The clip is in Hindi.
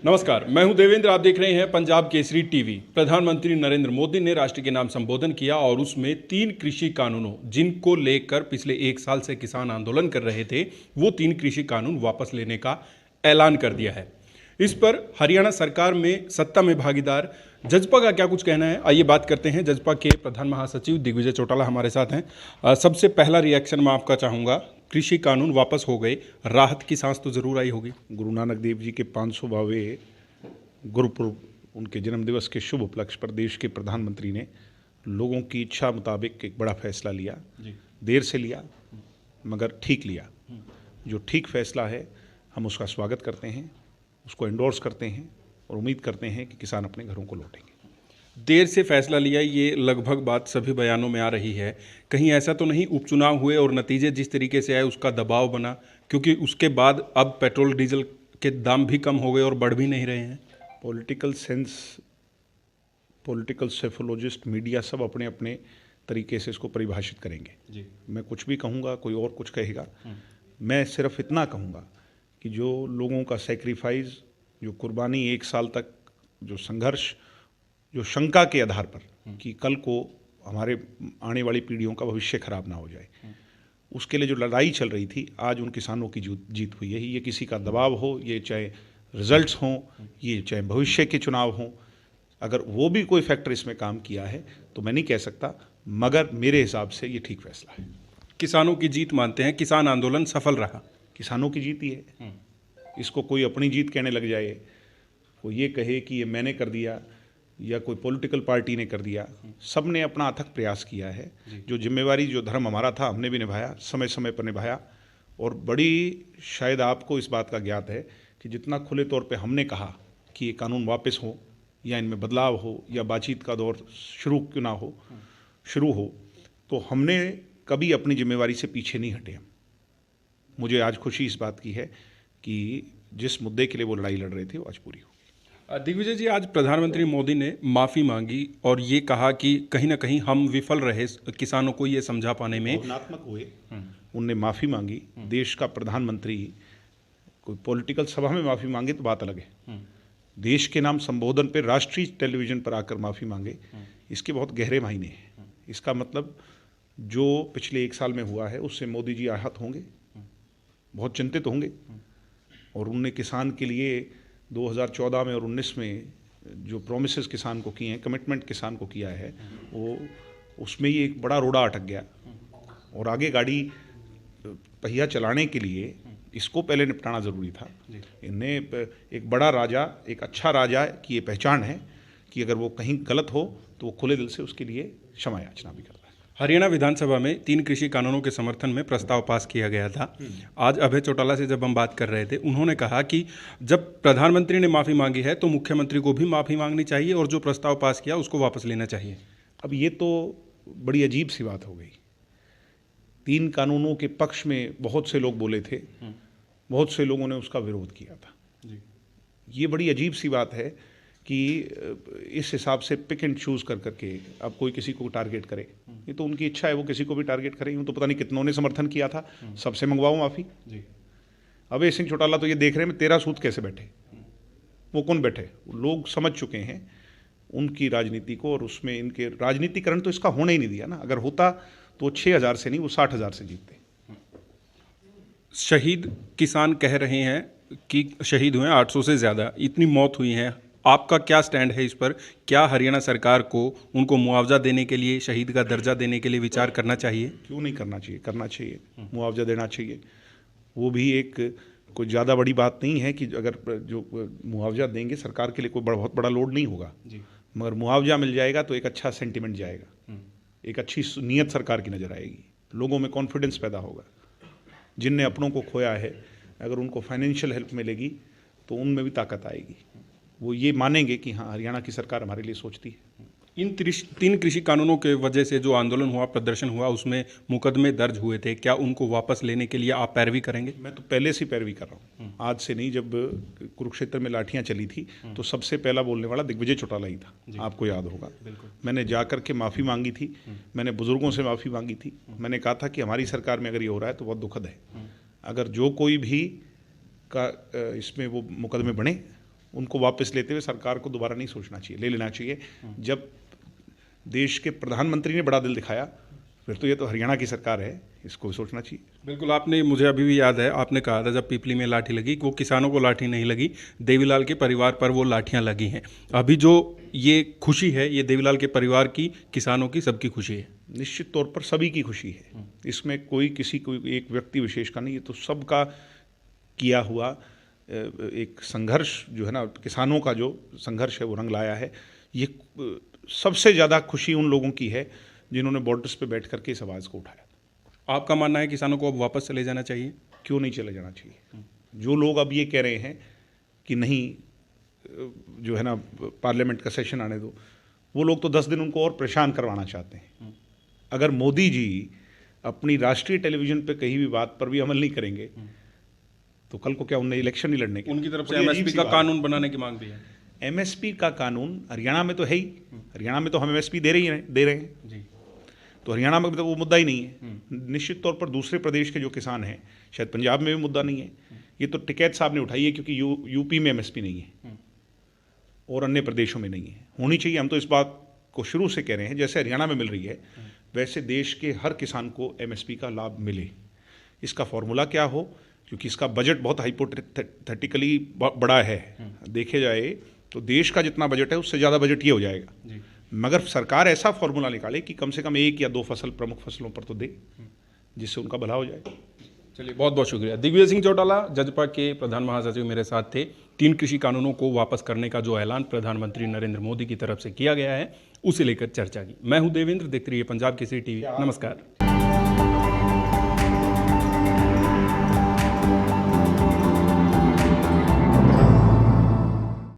नमस्कार, मैं हूं देवेंद्र। आप देख रहे हैं पंजाब केसरी टीवी। प्रधानमंत्री नरेंद्र मोदी ने राष्ट्र के नाम संबोधन किया और उसमें 3 कृषि कानूनों जिनको लेकर पिछले 1 साल से किसान आंदोलन कर रहे थे, वो 3 कृषि कानून वापस लेने का ऐलान कर दिया है। इस पर हरियाणा सरकार में सत्ता में भागीदार जजपा का क्या कुछ कहना है, आइए बात करते हैं। जजपा के प्रधान महासचिव दिग्विजय चौटाला हमारे साथ हैं। सबसे पहला रिएक्शन मैं आपका चाहूँगा, कृषि कानून वापस हो गए, राहत की सांस तो जरूर आई होगी। गुरु नानक देव जी के 500वां गुरुपुरब, उनके जन्मदिवस के शुभ उपलक्ष्य पर देश के प्रधानमंत्री ने लोगों की इच्छा मुताबिक एक बड़ा फैसला लिया। देर से लिया मगर ठीक लिया। जो ठीक फैसला है हम उसका स्वागत करते हैं, उसको एंडोर्स करते हैं और उम्मीद करते हैं कि किसान अपने घरों को लौटेंगे। देर से फैसला लिया, ये लगभग बात सभी बयानों में आ रही है। कहीं ऐसा तो नहीं उपचुनाव हुए और नतीजे जिस तरीके से आए उसका दबाव बना, क्योंकि उसके बाद अब पेट्रोल डीजल के दाम भी कम हो गए और बढ़ भी नहीं रहे हैं। Political sense, political psephologist, media सब अपने अपने तरीके से इसको परिभाषित करेंगे जी। मैं कुछ भी कहूँगा, कोई और कुछ कहेगा। मैं सिर्फ इतना कहूँगा कि जो लोगों का सेक्रीफाइस, जो कुर्बानी, 1 साल तक जो संघर्ष, जो शंका के आधार पर कि कल को हमारे आने वाली पीढ़ियों का भविष्य खराब ना हो जाए, उसके लिए जो लड़ाई चल रही थी, आज उन किसानों की जीत हुई है। ये किसी का दबाव हो, ये चाहे रिजल्ट्स हों, ये चाहे भविष्य के चुनाव हों, अगर वो भी कोई फैक्टर इसमें काम किया है तो मैं नहीं कह सकता, मगर मेरे हिसाब से ये ठीक फैसला है। किसानों की जीत मानते हैं, किसान आंदोलन सफल रहा। किसानों की जीत ही है। इसको कोई अपनी जीत कहने लग जाए, कोई ये कहे कि ये मैंने कर दिया या कोई पॉलिटिकल पार्टी ने कर दिया, सब ने अपना अथक प्रयास किया है। जो जिम्मेवारी, जो धर्म हमारा था, हमने भी निभाया, समय समय पर निभाया। और बड़ी शायद आपको इस बात का ज्ञात है कि जितना खुले तौर पे हमने कहा कि ये कानून वापस हो या इनमें बदलाव हो या बातचीत का दौर शुरू हो, तो हमने कभी अपनी जिम्मेवारी से पीछे नहीं हटे। हम, मुझे आज खुशी इस बात की है कि जिस मुद्दे के लिए वो लड़ाई लड़ रहे थे वो आज पूरी हो। दिग्विजय जी, आज प्रधानमंत्री मोदी ने माफ़ी मांगी और ये कहा कि कहीं ना कहीं हम विफल रहे किसानों को ये समझा पाने में। भावनात्मक हुए, उनने माफ़ी मांगी। देश का प्रधानमंत्री कोई पॉलिटिकल सभा में माफ़ी मांगे तो बात अलग है, देश के नाम संबोधन पे राष्ट्रीय टेलीविज़न पर आकर माफ़ी मांगे, इसके बहुत गहरे मायने हैं। इसका मतलब जो पिछले 1 साल में हुआ है उससे मोदी जी आहत होंगे, बहुत चिंतित होंगे। और उनने किसान के लिए 2014 में और 19 में जो प्रोमिसेस किसान को किए हैं, कमिटमेंट किसान को किया है, वो उसमें ही एक बड़ा रोड़ा अटक गया। और आगे गाड़ी पहिया चलाने के लिए इसको पहले निपटाना ज़रूरी था। इन्हें एक बड़ा राजा, एक अच्छा राजा की ये पहचान है कि अगर वो कहीं गलत हो तो वो खुले दिल से उसके लिए क्षमा याचना भी करता है। हरियाणा विधानसभा में 3 कृषि कानूनों के समर्थन में प्रस्ताव पास किया गया था। आज अभय चौटाला से जब हम बात कर रहे थे, उन्होंने कहा कि जब प्रधानमंत्री ने माफ़ी मांगी है तो मुख्यमंत्री को भी माफ़ी मांगनी चाहिए और जो प्रस्ताव पास किया उसको वापस लेना चाहिए। अब ये तो बड़ी अजीब सी बात हो गई। 3 कानूनों के पक्ष में बहुत से लोग बोले थे, बहुत से लोगों ने उसका विरोध किया था जी। ये बड़ी अजीब सी बात है कि इस हिसाब से पिक एंड चूज़ कर करके अब कोई किसी को टारगेट करे। ये तो उनकी इच्छा है, वो किसी को भी टारगेट करें। यूँ तो पता नहीं कितनों ने समर्थन किया था, सबसे मंगवाओ माफ़ी जी। अभय सिंह चौटाला तो ये देख रहे हैं 13 सूद कैसे बैठे, वो कौन बैठे, लोग समझ चुके हैं उनकी राजनीति को। और उसमें इनके राजनीतिकरण तो इसका होने ही नहीं दिया ना। अगर होता तो 6,000 से नहीं, वो 60,000 से जीतते। शहीद किसान कह रहे हैं कि शहीद हुए 800 से ज़्यादा, इतनी मौत हुई है। आपका क्या स्टैंड है इस पर? क्या हरियाणा सरकार को उनको मुआवजा देने के लिए, शहीद का दर्जा देने के लिए विचार करना चाहिए? क्यों नहीं करना चाहिए, करना चाहिए, मुआवजा देना चाहिए। वो भी एक कोई ज़्यादा बड़ी बात नहीं है कि अगर जो मुआवजा देंगे, सरकार के लिए कोई बहुत बड़ा लोड नहीं होगा जी। मगर मुआवजा मिल जाएगा तो एक अच्छा सेंटिमेंट जाएगा, एक अच्छी नीयत सरकार की नज़र आएगी, लोगों में कॉन्फिडेंस पैदा होगा। जिनने अपनों को खोया है, अगर उनको फाइनेंशियल हेल्प मिलेगी तो उनमें भी ताकत आएगी। वो ये मानेंगे कि हाँ, हरियाणा की सरकार हमारे लिए सोचती है। इन 3 कृषि कानूनों के वजह से जो आंदोलन हुआ, प्रदर्शन हुआ, उसमें मुकदमे दर्ज हुए थे, क्या उनको वापस लेने के लिए आप पैरवी करेंगे? मैं तो पहले से पैरवी कर रहा हूँ, आज से नहीं। जब कुरुक्षेत्र में लाठियाँ चली थी तो सबसे पहला बोलने वाला दिग्विजय चौटाला ही था, आपको याद होगा। मैंने जा कर के माफ़ी मांगी थी, मैंने बुजुर्गों से माफ़ी मांगी थी। मैंने कहा था कि हमारी सरकार में अगर ये हो रहा है तो बहुत दुखद है। अगर जो कोई भी का इसमें वो मुकदमे बने उनको वापस लेते हुए सरकार को दोबारा नहीं सोचना चाहिए, ले लेना चाहिए। जब देश के प्रधानमंत्री ने बड़ा दिल दिखाया, फिर तो ये तो हरियाणा की सरकार है, इसको सोचना चाहिए। बिल्कुल, आपने, मुझे अभी भी याद है, आपने कहा था जब पिपली में लाठी लगी कि वो किसानों को लाठी नहीं लगी, देवीलाल के परिवार पर वो लाठियां लगी हैं। अभी जो ये खुशी है, ये देवीलाल के परिवार की, किसानों की, सबकी खुशी है। निश्चित तौर पर सभी की खुशी है, इसमें कोई किसी को एक व्यक्ति विशेष का नहीं, ये तो सबका किया हुआ एक संघर्ष जो है ना, किसानों का जो संघर्ष है वो रंग लाया है। ये सबसे ज़्यादा खुशी उन लोगों की है जिन्होंने बॉर्डर्स पे बैठ करके इस आवाज़ को उठाया। आपका मानना है किसानों को अब वापस चले जाना चाहिए? क्यों नहीं चले जाना चाहिए? जो लोग अब ये कह रहे हैं कि नहीं, जो है ना, पार्लियामेंट का सेशन आने दो, वो लोग तो 10 दिन उनको और परेशान करवाना चाहते हैं। अगर मोदी जी अपनी राष्ट्रीय टेलीविज़न पे कहीं भी बात पर भी अमल नहीं करेंगे तो कल को क्या उन्हें इलेक्शन नहीं लड़ने के? उनकी तरफ से एमएसपी का कानून बनाने की मांग भी है। एमएसपी का कानून हरियाणा में तो है ही, हरियाणा में तो हम एमएसपी दे रहे हैं जी। तो हरियाणा में तो वो मुद्दा ही नहीं है। निश्चित तौर पर दूसरे प्रदेश के जो किसान हैं, शायद पंजाब में भी मुद्दा नहीं है, ये तो टिकैत साहब ने उठाई है क्योंकि यूपी में एमएसपी नहीं है और अन्य प्रदेशों में नहीं है, होनी चाहिए। हम तो इस बात को शुरू से कह रहे हैं, जैसे हरियाणा में मिल रही है वैसे देश के हर किसान को एमएसपी का लाभ मिले। इसका फॉर्मूला क्या हो, क्योंकि इसका बजट बहुत हाइपोथेटिकली बड़ा है, देखे जाए तो देश का जितना बजट है उससे ज़्यादा बजट ये हो जाएगा। मगर सरकार ऐसा फॉर्मूला निकाले कि कम से कम 1 या 2 फसल प्रमुख फसलों पर तो दे, जिससे उनका भला हो जाए। चलिए, बहुत बहुत शुक्रिया। दिग्विजय सिंह चौटाला, जजपा के प्रधान महासचिव, मेरे साथ थे। 3 कृषि कानूनों को वापस करने का जो ऐलान प्रधानमंत्री नरेंद्र मोदी की तरफ से किया गया है, उसे लेकर चर्चा की। मैं हूं देवेंद्र, देखते रहिए पंजाब केसरी टीवी। नमस्कार।